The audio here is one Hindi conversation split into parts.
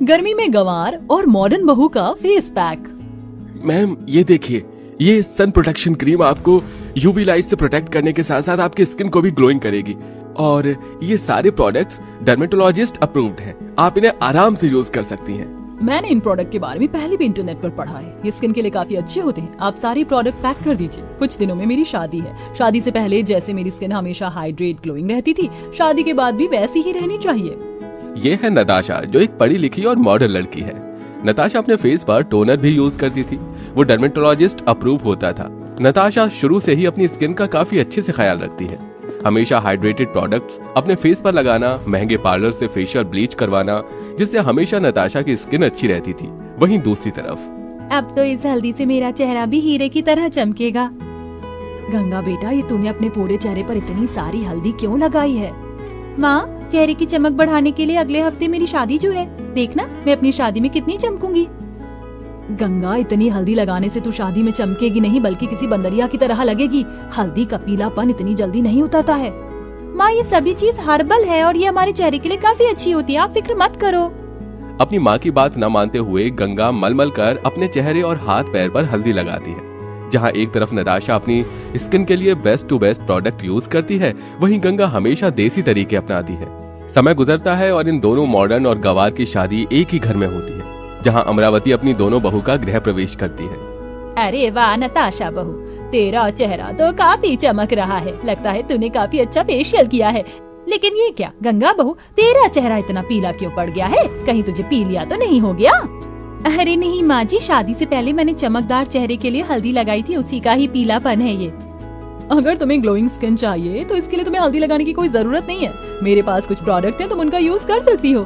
गर्मी में गंवार और मॉडर्न बहू का फेस पैक। मैम ये देखिए, ये सन प्रोटेक्शन क्रीम आपको यूवी लाइट से प्रोटेक्ट करने के साथ साथ आपकी स्किन को भी ग्लोइंग करेगी। और ये सारे प्रोडक्ट्स डर्मेटोलॉजिस्ट अप्रूव्ड हैं। आप इन्हें आराम से यूज कर सकती हैं। मैंने इन प्रोडक्ट के बारे में पहले भी इंटरनेट पर पढ़ा है। ये स्किन के लिए काफी अच्छे होते हैं। आप सारी प्रोडक्ट पैक कर दीजिए। कुछ दिनों में मेरी शादी है। शादी से पहले जैसे मेरी स्किन हमेशा हाइड्रेट ग्लोइंग रहती थी, शादी के बाद भी वैसी ही रहनी चाहिए। ये है नताशा, जो एक पढ़ी लिखी और मॉडर्न लड़की है। नताशा अपने फेस पर टोनर भी यूज करती थी। वो डर्मेटोलॉजिस्ट अप्रूव होता था। नताशा शुरू से ही अपनी स्किन का काफी अच्छे से ख्याल रखती है। हमेशा हाइड्रेटेड प्रोडक्ट्स अपने फेस पर लगाना, महंगे पार्लर से फेशियल ब्लीच करवाना, जिससे हमेशा नताशा की स्किन अच्छी रहती थी। वहीं दूसरी तरफ अब तो इस हल्दी से मेरा चेहरा भी हीरे की तरह चमकेगा। गंगा बेटा, ये तूने अपने पूरे चेहरे पर इतनी सारी हल्दी क्यों लगाई है? माँ, चेहरे की चमक बढ़ाने के लिए अगले हफ्ते मेरी शादी जो है, देखना मैं अपनी शादी में कितनी चमकूंगी। गंगा, इतनी हल्दी लगाने से तू शादी में चमकेगी नहीं बल्कि किसी बंदरिया की तरह लगेगी। हल्दी का पीलापन इतनी जल्दी नहीं उतरता है। माँ, ये सभी चीज हर्बल है और ये हमारे चेहरे के लिए काफी अच्छी होती है। आप फिक्र मत करो। अपनी माँ की बात न मानते हुए गंगा मलमल कर अपने चेहरे और हाथ पैर पर हल्दी लगाती है। जहाँ एक तरफ नताशा अपनी स्किन के लिए best to best product use करती है, वहीं गंगा हमेशा देसी तरीके अपनाती है। समय गुजरता है और इन दोनों मॉडर्न और गंवार की शादी एक ही घर में होती है, जहां अमरावती अपनी दोनों बहू का गृह प्रवेश करती है। अरे वाह नताशा बहू, तेरा चेहरा तो काफी चमक रहा है। लगता है तूने काफी अच्छा फेशियल किया है। लेकिन ये क्या गंगा बहू, तेरा चेहरा इतना पीला क्यों पड़ गया है? कहीं तुझे पीलिया तो नहीं हो गया? अरे नहीं माँ जी, शादी से पहले मैंने चमकदार चेहरे के लिए हल्दी लगाई थी, उसी का ही पीलापन है ये। अगर तुम्हें ग्लोइंग स्किन चाहिए तो इसके लिए तुम्हें हल्दी लगाने की कोई जरूरत नहीं है। मेरे पास कुछ प्रोडक्ट है, तुम उनका यूज कर सकती हो।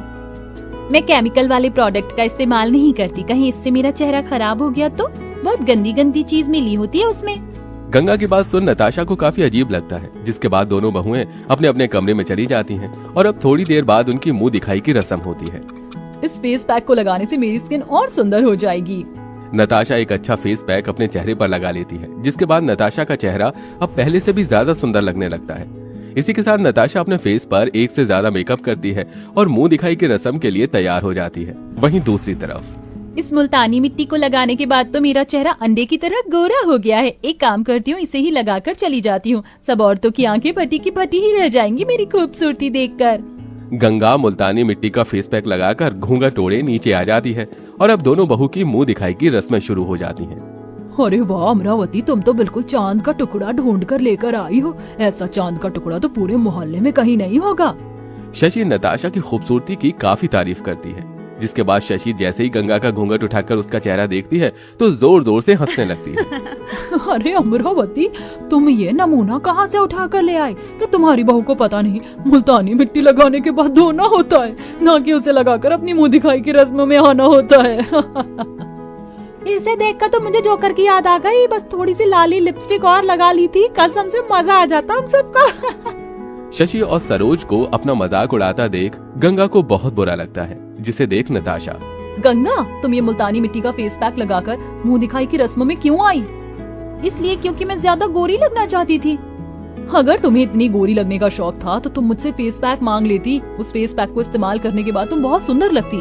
मैं केमिकल वाले प्रोडक्ट का इस्तेमाल नहीं करती। कहीं इससे मेरा चेहरा खराब हो गया तो? बहुत गंदी गंदी चीज मिली होती है उसमें। गंगा की बात सुन नताशा को काफी अजीब लगता है, जिसके बाद दोनों बहुएं अपने अपने कमरे में चली जाती हैं और अब थोड़ी देर बाद उनकी मुंह दिखाई की रस्म होती है। इस फेस पैक को लगाने से मेरी स्किन और सुंदर हो जाएगी। नताशा एक अच्छा फेस पैक अपने चेहरे पर लगा लेती है, जिसके बाद नताशा का चेहरा अब पहले से भी ज्यादा सुंदर लगने लगता है। इसी के साथ नताशा अपने फेस पर एक से ज्यादा मेकअप करती है और मुंह दिखाई की रस्म के लिए तैयार हो जाती है। वहीं दूसरी तरफ इस मुल्तानी मिट्टी को लगाने के बाद तो मेरा चेहरा अंडे की तरह गोरा हो गया है। एक काम करती हूँ, इसे ही लगाकर चली जाती हूँ। सब औरतों की आंखें फटी की फटी ही रह जाएंगी मेरी खूबसूरती देखकर। गंगा मुल्तानी मिट्टी का फेस पैक लगाकर घूंघट ओढ़े नीचे आ जाती है और अब दोनों बहू की मुंह दिखाई की रस्में शुरू हो जाती हैं। अरे वाह अमरावती, तुम तो बिल्कुल चांद का टुकड़ा ढूंढ कर लेकर आई हो। ऐसा चांद का टुकड़ा तो पूरे मोहल्ले में कहीं नहीं होगा। शशि नताशा की खूबसूरती की काफी तारीफ करती है, जिसके बाद शशि जैसे ही गंगा का घूंघट उठाकर उसका चेहरा देखती है तो जोर जोर से हंसने लगती है। अरे अमरावती, तुम ये नमूना कहाँ से उठा कर ले आए कि तुम्हारी बहू को पता नहीं मुल्तानी मिट्टी लगाने के बाद धोना होता है, ना कि उसे लगाकर अपनी मुंह दिखाई की रस्मों में आना होता है। इसे देखकर तो मुझे जोकर की याद आ गई। बस थोड़ी सी लाली लिपस्टिक और लगा ली थी, कसम से मजा आ जाता हम सबका। शशि और सरोज को अपना मजाक उड़ाता देख गंगा को बहुत बुरा लगता है, जिसे देख नताशा, गंगा तुम ये मुल्तानी मिट्टी का फेस पैक लगाकर मुंह दिखाई की रस्मों में क्यों आई? इसलिए क्योंकि मैं ज्यादा गोरी लगना चाहती थी। अगर तुम्हें इतनी गोरी लगने का शौक था तो तुम मुझसे फेस पैक मांग लेती। उस फेस पैक को इस्तेमाल करने के बाद तुम बहुत सुंदर लगती।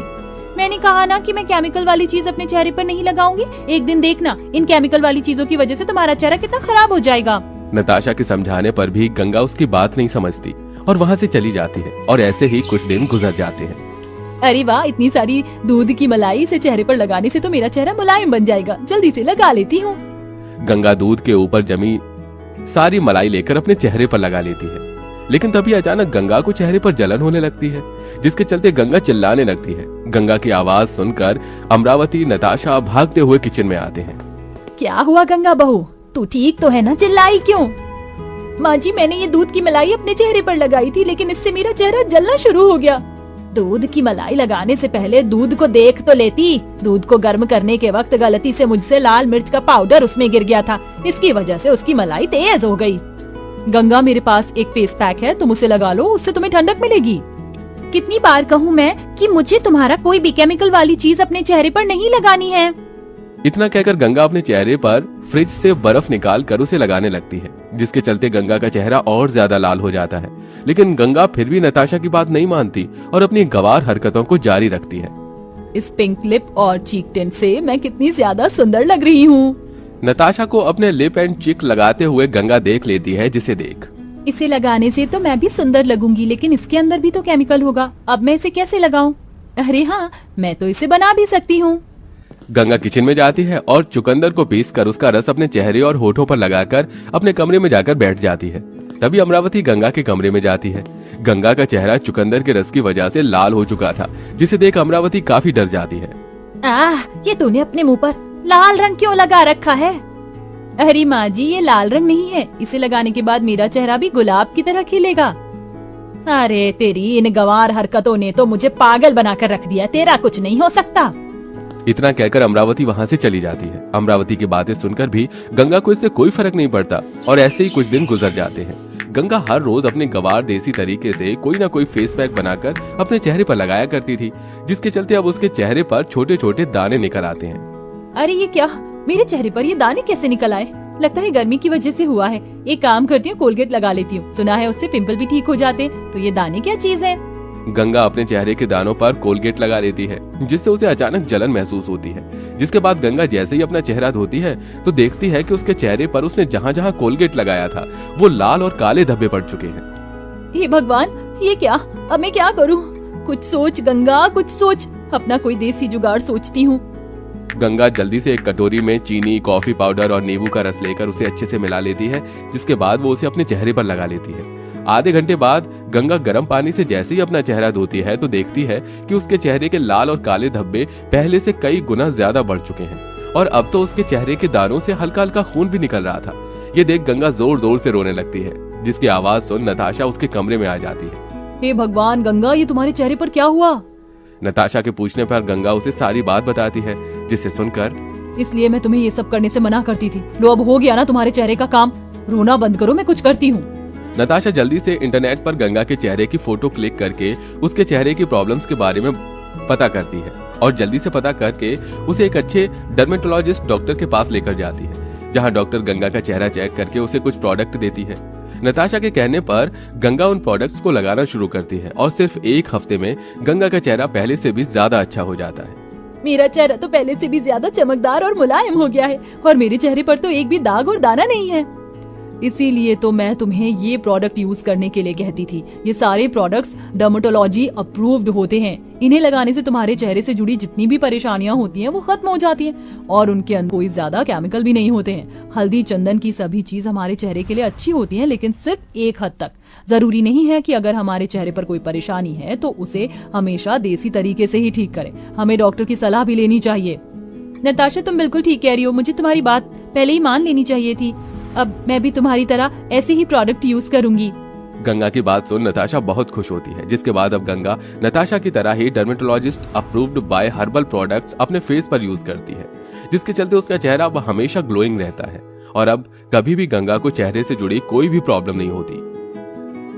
मैंने कहा ना कि मैं केमिकल वाली चीज अपने चेहरे पर नहीं लगाऊंगी। एक दिन देखना, इन केमिकल वाली चीजों की वजह से तुम्हारा चेहरा कितना खराब हो जाएगा। नताशा के समझाने पर भी गंगा उसकी बात नहीं समझती और वहाँ से चली जाती है और ऐसे ही कुछ दिन गुजर जाते हैं। अरे वाह, इतनी सारी दूध की मलाई इसे चेहरे पर लगाने से तो मेरा चेहरा मुलायम बन जाएगा। जल्दी से लगा लेती हूँ। गंगा दूध के ऊपर जमी सारी मलाई लेकर अपने चेहरे पर लगा लेती है, लेकिन तभी अचानक गंगा को चेहरे पर जलन होने लगती है, जिसके चलते गंगा चिल्लाने लगती है। गंगा की आवाज सुनकर अमरावती नताशा भागते हुए किचन में आते हैं। क्या हुआ गंगा बहू, तू ठीक तो है ना? चिल्लाई क्यों? माँ जी, मैंने ये दूध की मलाई अपने चेहरे पर लगाई थी, लेकिन इससे मेरा चेहरा जलना शुरू हो गया। दूध की मलाई लगाने से पहले दूध को देख तो लेती। दूध को गर्म करने के वक्त गलती से मुझसे लाल मिर्च का पाउडर उसमें गिर गया था, इसकी वजह से उसकी मलाई तेज हो गई। गंगा, मेरे पास एक फेस पैक है, तुम उसे लगा लो, उससे तुम्हें ठंडक मिलेगी। कितनी बार कहूँ मैं कि मुझे तुम्हारा कोई भी केमिकल वाली चीज अपने चेहरे पर नहीं लगानी है। इतना कहकर गंगा अपने चेहरे पर फ्रिज से बर्फ निकाल कर उसे लगाने लगती है, जिसके चलते गंगा का चेहरा और ज्यादा लाल हो जाता है। लेकिन गंगा फिर भी नताशा की बात नहीं मानती और अपनी गंवार हरकतों को जारी रखती है। इस पिंक लिप और चीक टिंट से मैं कितनी ज्यादा सुंदर लग रही हूँ। नताशा को अपने लिप एंड चिक लगाते हुए गंगा देख लेती है, जिसे देख इसे लगाने से तो मैं भी सुंदर लगूंगी, लेकिन इसके अंदर भी तो केमिकल होगा। अब मैं इसे कैसे लगाऊं? अरे हाँ, मैं तो इसे बना भी सकती हूँ। गंगा किचन में जाती है और चुकंदर को पीसकर उसका रस अपने चेहरे और होठों पर लगाकर अपने कमरे में जाकर बैठ जाती है। तभी अमरावती गंगा के कमरे में जाती है। गंगा का चेहरा चुकंदर के रस की वजह से लाल हो चुका था, जिसे देख अमरावती काफी डर जाती है। ये तूने अपने मुंह पर लाल रंग क्यों लगा रखा है? अरे माँ जी, ये लाल रंग नहीं है। इसे लगाने के बाद मेरा चेहरा भी गुलाब की तरह खिलेगा। अरे तेरी इन गंवार हरकतों ने तो मुझे पागल बनाकर रख दिया। तेरा कुछ नहीं हो सकता। इतना कहकर अमरावती वहाँ से चली जाती है। अमरावती की बातें सुनकर भी गंगा को इससे कोई फर्क नहीं पड़ता और ऐसे ही कुछ दिन गुजर जाते हैं। गंगा हर रोज अपने गंवार देसी तरीके से कोई ना कोई फेस पैक बनाकर अपने चेहरे पर लगाया करती थी, जिसके चलते अब उसके चेहरे पर छोटे छोटे दाने निकल आते हैं। अरे ये क्या, मेरे चेहरे पर ये दाने कैसे निकल आए? लगता है गर्मी की वजह से हुआ है। एक काम करती हूँ, कोलगेट लगा लेती हूँ। सुना है उससे पिंपल भी ठीक हो जाते। तो ये दाने क्या चीज है? गंगा अपने चेहरे के दानों पर कोलगेट लगा लेती है, जिससे उसे अचानक जलन महसूस होती है। जिसके बाद गंगा जैसे ही अपना चेहरा धोती है तो देखती है कि उसके चेहरे पर उसने जहाँ जहाँ कोलगेट लगाया था वो लाल और काले धब्बे पड़ चुके हैं। हे भगवान, ये क्या? अब मैं क्या करूँ? कुछ सोच गंगा, कुछ सोच। अपना कोई देसी जुगाड़ सोचती हूँ। गंगा जल्दी से एक कटोरी में चीनी, कॉफी पाउडर और नींबू का रस लेकर उसे अच्छे से मिला लेती है, जिसके बाद वो उसे अपने चेहरे पर लगा लेती है। आधे घंटे बाद गंगा गर्म पानी से जैसे ही अपना चेहरा धोती है तो देखती है कि उसके चेहरे के लाल और काले धब्बे पहले से कई गुना ज्यादा बढ़ चुके हैं और अब तो उसके चेहरे के दानों से हल्का हल्का खून भी निकल रहा था। ये देख गंगा जोर जोर से रोने लगती है, जिसकी आवाज सुन नताशा उसके कमरे में आ जाती है। हे भगवान गंगा, ये तुम्हारे चेहरे पर क्या हुआ? नताशा के पूछने पर गंगा उसे सारी बात बताती है, जिसे सुनकर इसलिए मैं तुम्हें ये सब करने से मना करती थी। लो अब हो गया ना तुम्हारे चेहरे का काम। रोना बंद करो, मैं कुछ करती हूँ। नताशा जल्दी से इंटरनेट पर गंगा के चेहरे की फोटो क्लिक करके उसके चेहरे की प्रॉब्लम्स के बारे में पता करती है और जल्दी से पता करके उसे एक अच्छे डर्मेटोलॉजिस्ट डॉक्टर के पास लेकर जाती है, जहां डॉक्टर गंगा का चेहरा चेक करके उसे कुछ प्रोडक्ट देती है। नताशा के कहने पर गंगा उन प्रोडक्ट्स को लगाना शुरू करती है और सिर्फ एक हफ्ते में गंगा का चेहरा पहले से भी ज्यादा अच्छा हो जाता है। मेरा चेहरा तो पहले से भी ज्यादा चमकदार और मुलायम हो गया है और मेरे चेहरे पर तो एक भी दाग और दाना नहीं है। इसीलिए तो मैं तुम्हें ये प्रोडक्ट यूज करने के लिए कहती थी। ये सारे प्रोडक्ट्स डर्मेटोलॉजी अप्रूव्ड होते हैं। इन्हें लगाने से तुम्हारे चेहरे से जुड़ी जितनी भी परेशानियां होती हैं वो खत्म हो जाती हैं और उनके अंदर कोई ज्यादा केमिकल भी नहीं होते हैं। हल्दी, चंदन की सभी चीज हमारे चेहरे के लिए अच्छी होती हैं, लेकिन सिर्फ एक हद तक। जरूरी नहीं है कि अगर हमारे चेहरे पर कोई परेशानी है तो उसे हमेशा देसी तरीके से ही ठीक करें। हमें डॉक्टर की सलाह भी लेनी चाहिए। नताशा, तुम बिल्कुल ठीक कह रही हो। मुझे तुम्हारी बात पहले ही मान लेनी चाहिए थी। अब मैं भी तुम्हारी तरह ऐसे ही प्रोडक्ट यूज करूंगी। गंगा की बात सुन नताशा बहुत खुश होती है, जिसके बाद अब गंगा नताशा की तरह ही dermatologist approved by herbal products अपने फेस पर यूज करती है, जिसके चलते उसका चेहरा अब हमेशा ग्लोइंग रहता है और अब कभी भी गंगा को चेहरे से जुड़ी कोई भी प्रॉब्लम नहीं होती।